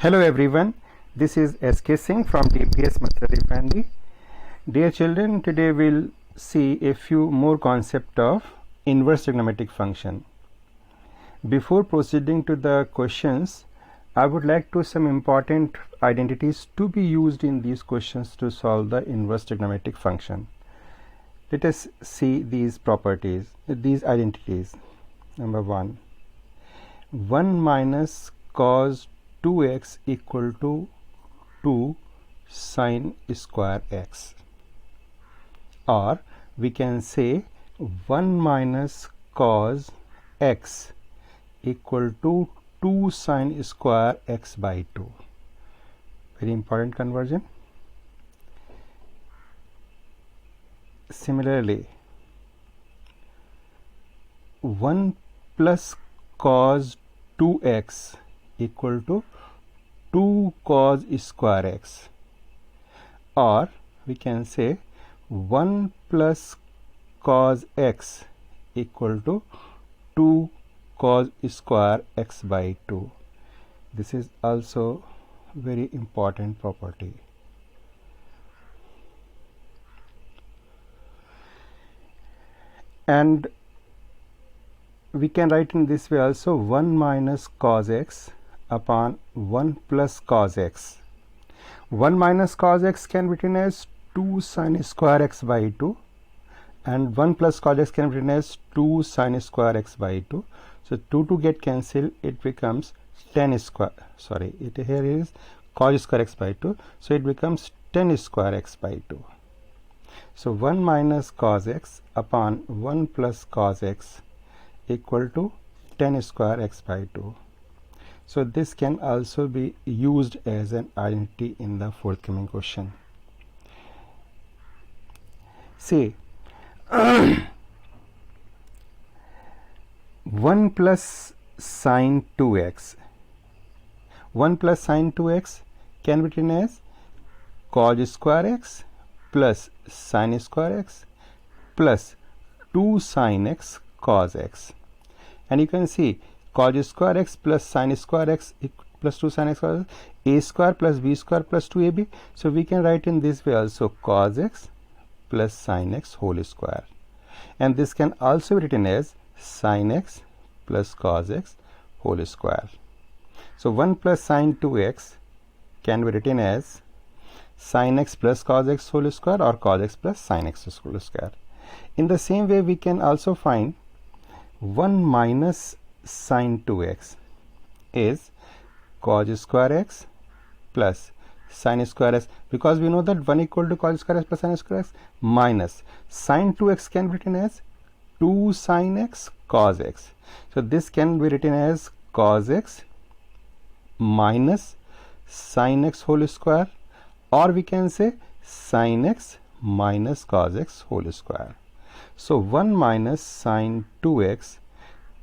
Hello everyone, this is SK Singh from DPS Master Refinery. Dear children, today we'll see a few more concepts of inverse trigonometric function. Before proceeding to the questions, I would like to some important identities to be used in these questions to solve the inverse trigonometric function. Let us see these properties, these identities. Number 1, 1 minus cos 2x equal to 2 sine square x, or we can say 1 minus cos x equal to 2 sine square x by 2. Very important conversion. Similarly, 1 plus cos 2x equal to 2 cos square x, or we can say 1 plus cos x equal to 2 cos square x by 2. This is also very important property. And we can write in this way also, 1 minus cos x upon 1 plus cos x. 1 minus cos x can be written as 2 sine square x by 2, and 1 plus cos x can be written as 2 sine square x by 2. So 2 get cancelled, it becomes 10 square, sorry, it here is cos square x by 2, so it becomes 10 square x by 2. So 1 minus cos x upon 1 plus cos x equal to 10 square x by 2. So this can also be used as an identity in the forthcoming question. Say 1 plus sine 2x. 1 plus sine 2x can be written as cos square x plus sine square x plus 2 sine x cos x. And you can see cos square x plus sine square x plus 2 sine x cos x, a square plus b square plus 2ab. So we can write in this way also, cos x plus sine x whole square. And this can also be written as sine x plus cos x whole square. So 1 plus sine 2x can be written as sine x plus cos x whole square or cos x plus sine x whole square. In the same way, we can also find 1 minus sine 2x is cos square x plus sine square x, because we know that 1 equal to cos square x plus sine square x, minus sine 2x can be written as 2 sine x cos x. So this can be written as cos x minus sine x whole square, or we can say sine x minus cos x whole square. So 1 minus sine 2x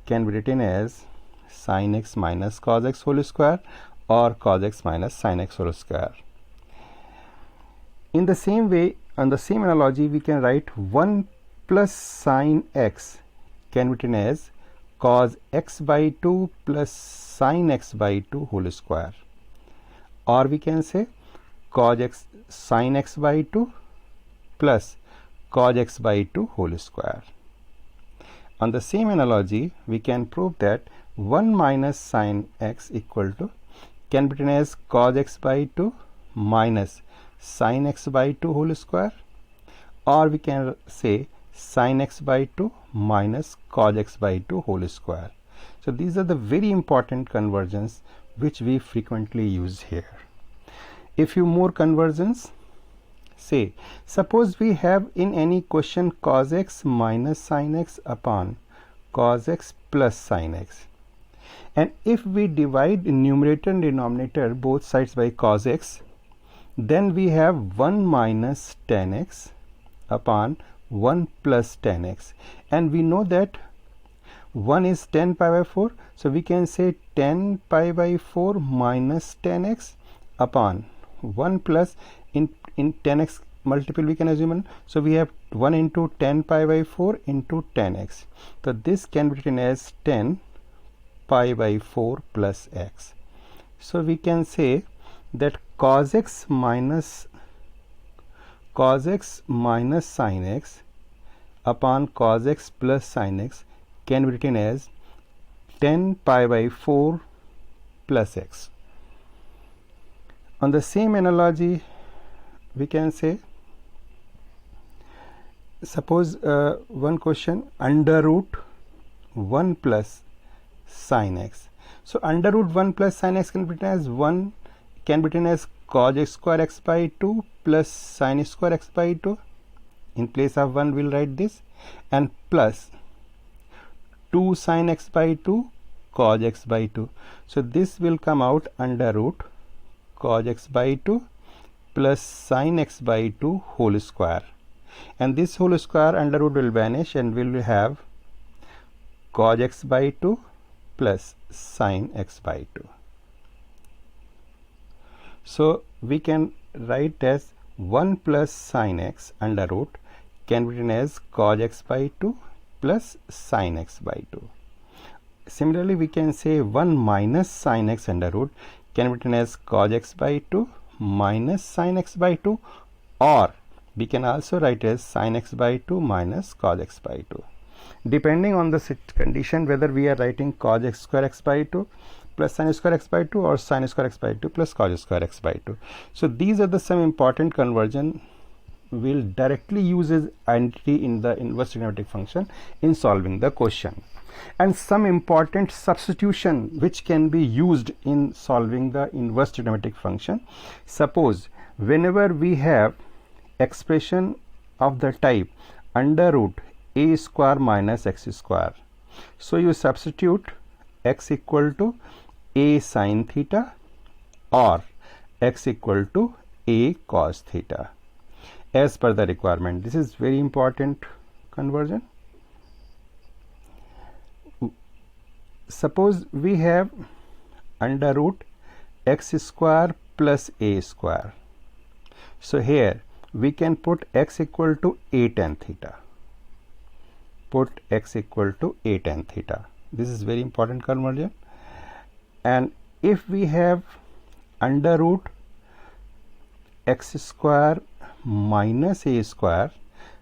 can be written as sine x minus cos x whole square or cos x minus sine x whole square. In the same way, on the same analogy, we can write 1 plus sine x can be written as cos x by 2 plus sine x by 2 whole square, or we can say cos x sine x by 2 plus cos x by 2 whole square. On the same analogy, we can prove that 1 minus sine x equal to can be written as cos x by 2 minus sine x by 2 whole square, or we can say sine x by 2 minus cos x by 2 whole square. So these are the very important conversions which we frequently use here. A few more conversions. Say, suppose we have in any question cos x minus sin x upon cos x plus sin x, and if we divide numerator and denominator both sides by cos x, then we have 1 minus tan x upon 1 plus tan x, and we know that 1 is 10 pi by 4, so we can say 10 pi by 4 minus tan x upon 1 plus in 10x multiple we can assume, so we have 1 into 10 pi by 4 into 10x. So this can be written as 10 pi by 4 plus x. So we can say that cos x minus sin x upon cos x plus sin x can be written as 10 pi by 4 plus x. On the same analogy, we can say, suppose one question, under root 1 plus sin x. So under root 1 plus sin x can be written as 1, can be written as cos x square x by 2 plus sin square x by 2. In place of 1 we'll write this, and plus 2 sin x by 2 cos x by 2. So this will come out under root cos x by 2 plus sin x by 2 whole square, and this whole square under root will vanish and we will have cos x by 2 plus sin x by 2. So we can write as 1 plus sin x under root can be written as cos x by 2 plus sin x by 2. Similarly, we can say 1 minus sin x under root can be written as cos x by 2 minus sin x by 2, or we can also write as sin x by 2 minus cos x by 2, depending on the condition whether we are writing cos x square x by 2 plus sin square x by 2 or sin square x by 2 plus cos square x by 2. So these are the some important conversion will directly use as identity in the inverse trigonometric function in solving the question, and some important substitution which can be used in solving the inverse trigonometric function. Suppose whenever we have expression of the type under root a square minus x square, so you substitute x equal to a sin theta or x equal to a cos theta as per the requirement. This is very important conversion. Suppose we have under root x square plus a square, so here we can put x equal to a tan theta. Put x equal to a tan theta. This is very important conversion. And if we have under root x square minus a square,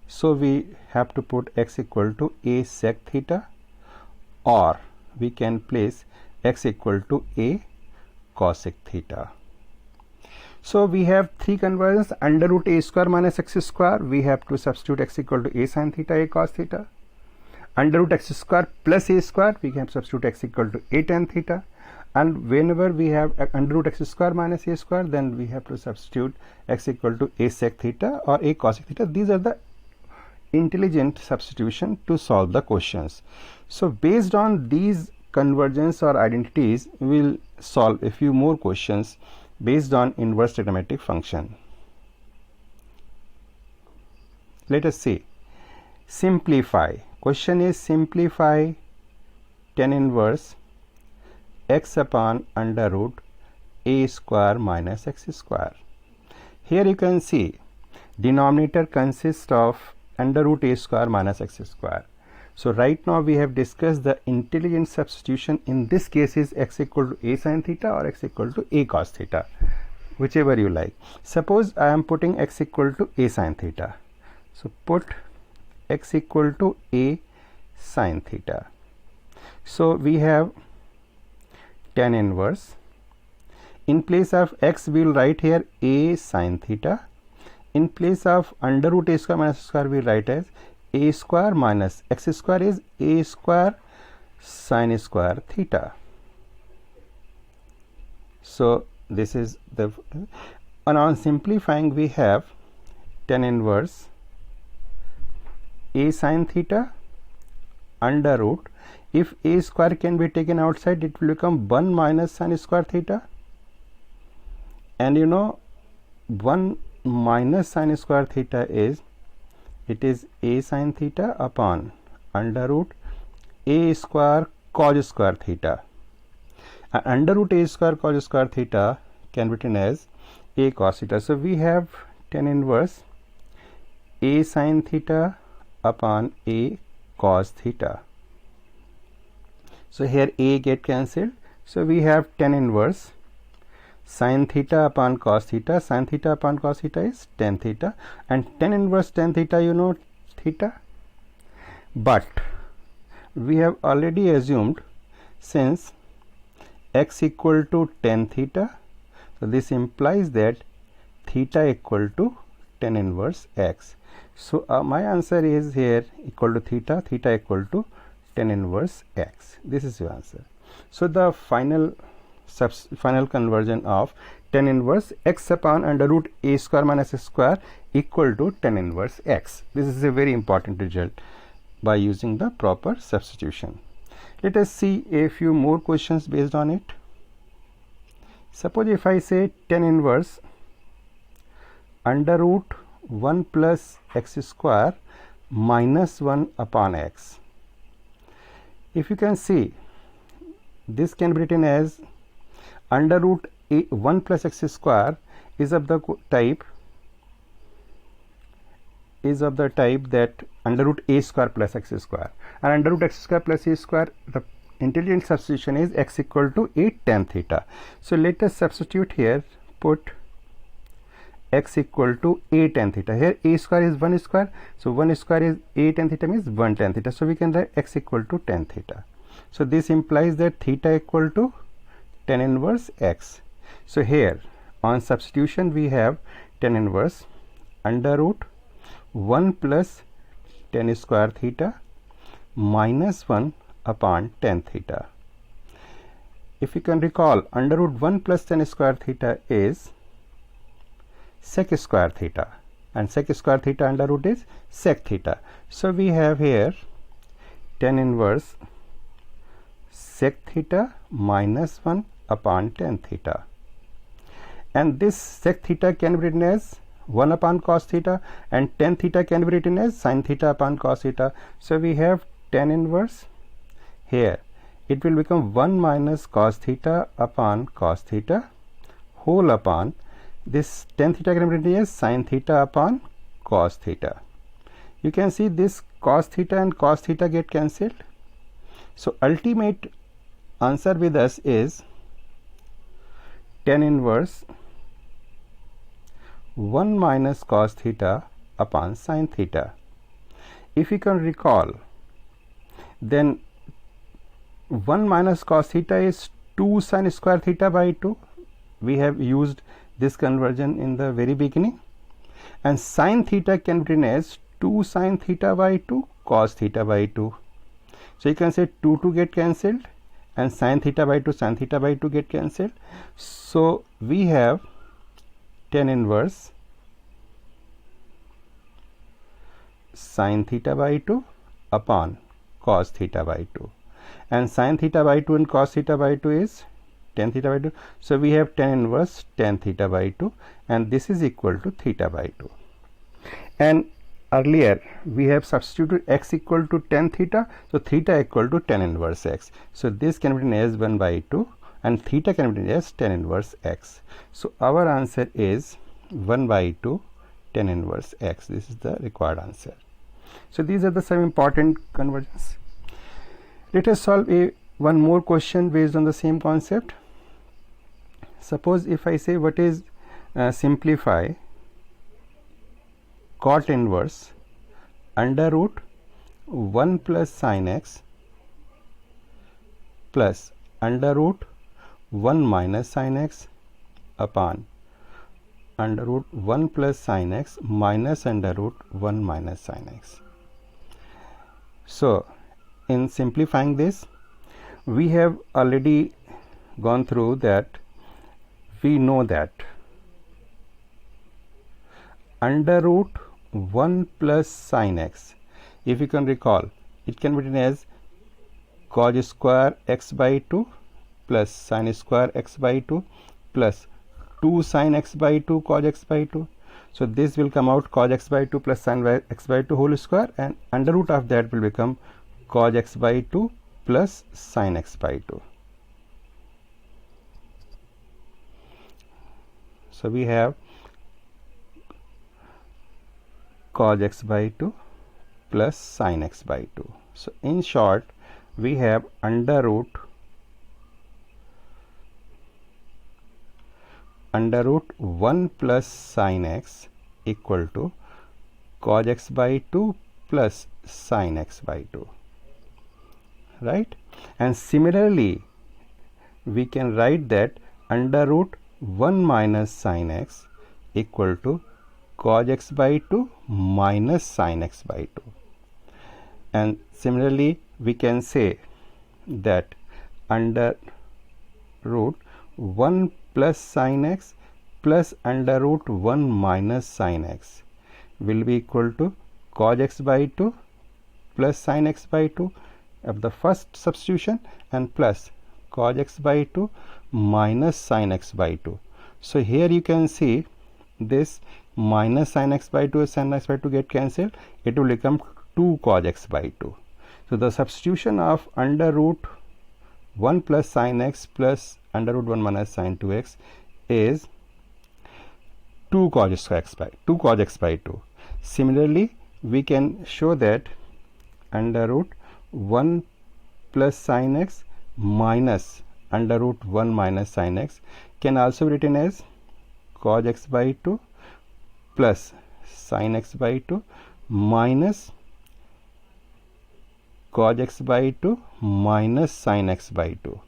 so we have to put x equal to a sec theta, or we can place x equal to a cosec theta. So we have three conversions. Under root a square minus x square, we have to substitute x equal to a sin theta, a cos theta. Under root x square plus a square, we can substitute x equal to a tan theta. And whenever we have under root x square minus a square, then we have to substitute x equal to a sec theta or a cosec theta. These are the intelligent substitution to solve the questions. So based on these convergence or identities, we will solve a few more questions based on inverse trigonometric function. Let us see. Simplify. Question is simplify tan inverse x upon under root a square minus x square. Here you can see denominator consists of under root a square minus x square. So right now we have discussed the intelligent substitution. In this case is x equal to a sin theta or x equal to a cos theta, whichever you like. Suppose I am putting x equal to a sin theta. So put x equal to a sin theta. So we have tan inverse. In place of x we will write here a sin theta. In place of under root a square minus square we will write as a square minus x square is a square sin square theta. So this is the, and on simplifying we have tan inverse a sin theta under root, if a square can be taken outside, it will become 1 minus sin square theta, and you know 1 minus sin square theta is, it is a sin theta upon under root a square cos square theta, and under root a square cos square theta can be written as a cos theta. So we have tan inverse a sin theta upon a cos theta. So here a get cancelled, so we have tan inverse Sin theta upon cos theta. Sin theta upon cos theta is tan theta, and tan inverse tan theta, you know theta. But we have already assumed, since x equal to tan theta, so this implies that theta equal to tan inverse x. So my answer is here equal to theta, theta equal to tan inverse x. This is your answer. So the final conversion of tan inverse x upon under root a square minus x square equal to tan inverse x. This is a very important result by using the proper substitution. Let us see a few more questions based on it. Suppose if I say tan inverse under root 1 plus x square minus 1 upon x. If you can see, this can be written as under root 1 plus x square is of the type that under root a square plus x square, and under root x square plus a square, the intelligent substitution is x equal to 8 tan theta. So let us substitute here, put x equal to a tan theta. Here a square is 1 square, so 1 square is a tan theta means 1 tan theta. So we can write x equal to tan theta. So this implies that theta equal to tan inverse x. So here on substitution we have tan inverse under root 1 plus tan square theta minus 1 upon tan theta. If you can recall, under root 1 plus tan square theta is sec square theta, and sec square theta under root is sec theta. So we have here tan inverse sec theta minus 1 upon tan theta, and this sec theta can be written as 1 upon cos theta, and tan theta can be written as sin theta upon cos theta. So we have tan inverse, here it will become 1 minus cos theta upon cos theta whole upon this tan theta can be written as sin theta upon cos theta. You can see this cos theta and cos theta get cancelled. So ultimate answer with us is tan inverse 1 minus cos theta upon sin theta. If you can recall, then 1 minus cos theta is 2 sin square theta by 2. We have used this conversion in the very beginning, and sin theta can be written as 2 sin theta by 2 cos theta by 2. So you can say 2 get cancelled, and sin theta by 2 sin theta by 2 get cancelled. So we have tan inverse sin theta by 2 upon cos theta by 2, and sin theta by 2 and cos theta by 2 is tan theta by 2. So we have tan inverse tan theta by 2, and this is equal to theta by 2. And earlier we have substituted x equal to tan theta, so theta equal to tan inverse x. So this can be written as 1 by 2, and theta can be written as tan inverse x. So our answer is 1 by 2 tan inverse x. This is the required answer. So these are the some important conversions. Let us solve one more question based on the same concept. Suppose if I say what is simplify cot inverse under root 1 plus sin x plus under root 1 minus sin x upon under root 1 plus sin x minus under root 1 minus sin x. So in simplifying this, we have already gone through that. We know that under root 1 plus sin x, if you can recall, it can be written as cos square x by 2 plus sin square x by 2 plus 2 sin x by 2 cos x by 2. So this will come out cos x by 2 plus sin x by 2 whole square, and under root of that will become cos x by 2 plus sin x by 2. So we have cos x by 2 plus sin x by 2. So in short, we have under root under root 1 plus sin x equal to cos x by 2 plus sin x by 2, right? And similarly we can write that under root 1 minus sin x equal to cos x by 2 minus sin x by 2. And similarly we can say that under root 1 plus sin x plus under root 1 minus sin x will be equal to cos x by 2 plus sin x by 2 of the first substitution and plus cos x by 2 minus sin x by 2. So here you can see this minus sin x by 2 and sin x by 2 get cancelled. It will become 2 cos x by 2. So the substitution of under root 1 plus sin x plus under root 1 minus sin 2x is 2 cos x by 2. Similarly we can show that under root 1 plus sin x minus under root 1 minus sin x can also be written as cos x by 2 plus sin x by 2 minus cos x by 2 minus sin x by 2.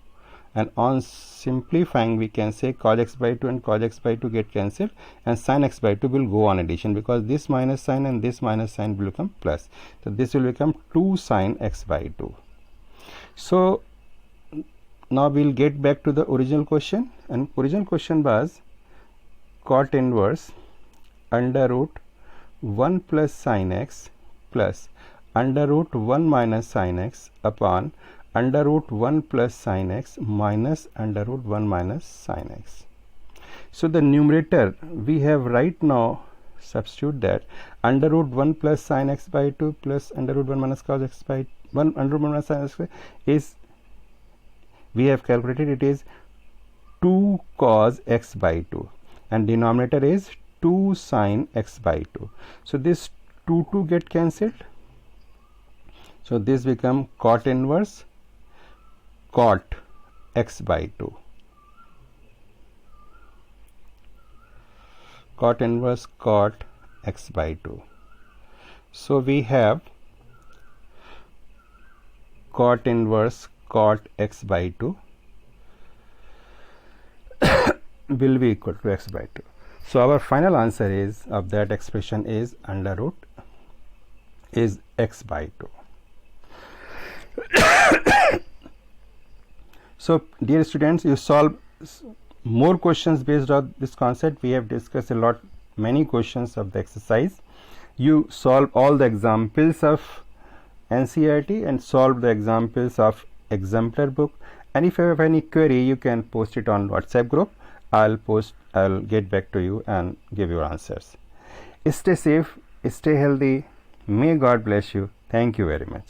And on simplifying we can say cos x by 2 and cos x by 2 get cancelled and sin x by 2 will go on addition, because this minus sign and this minus sign will become plus. So this will become 2 sin x by 2. So now we'll get back to the original question, and original question was cot inverse under root 1 plus sin x plus under root 1 minus sin x upon under root 1 plus sin x minus under root 1 minus sin x. So the numerator we have right now substitute that under root 1 plus sin x by 2 plus under root 1 minus cos x by 1 under root 1 minus sin x is, we have calculated it is 2 cos x by 2 and denominator is 2 sin x by 2. So this 2 get cancelled. So this become cot inverse cot x by 2. Cot inverse cot x by 2. So we have cot inverse cot x by 2 will be equal to x by 2. So our final answer is of that expression is under root is x by 2. So dear students, you solve more questions based on this concept. We have discussed many questions of the exercise. You solve all the examples of NCERT and solve the examples of exemplar book, and if you have any query you can post it on WhatsApp group. I'll get back to you and give your answers. Stay safe, stay healthy. May God bless you. Thank you very much.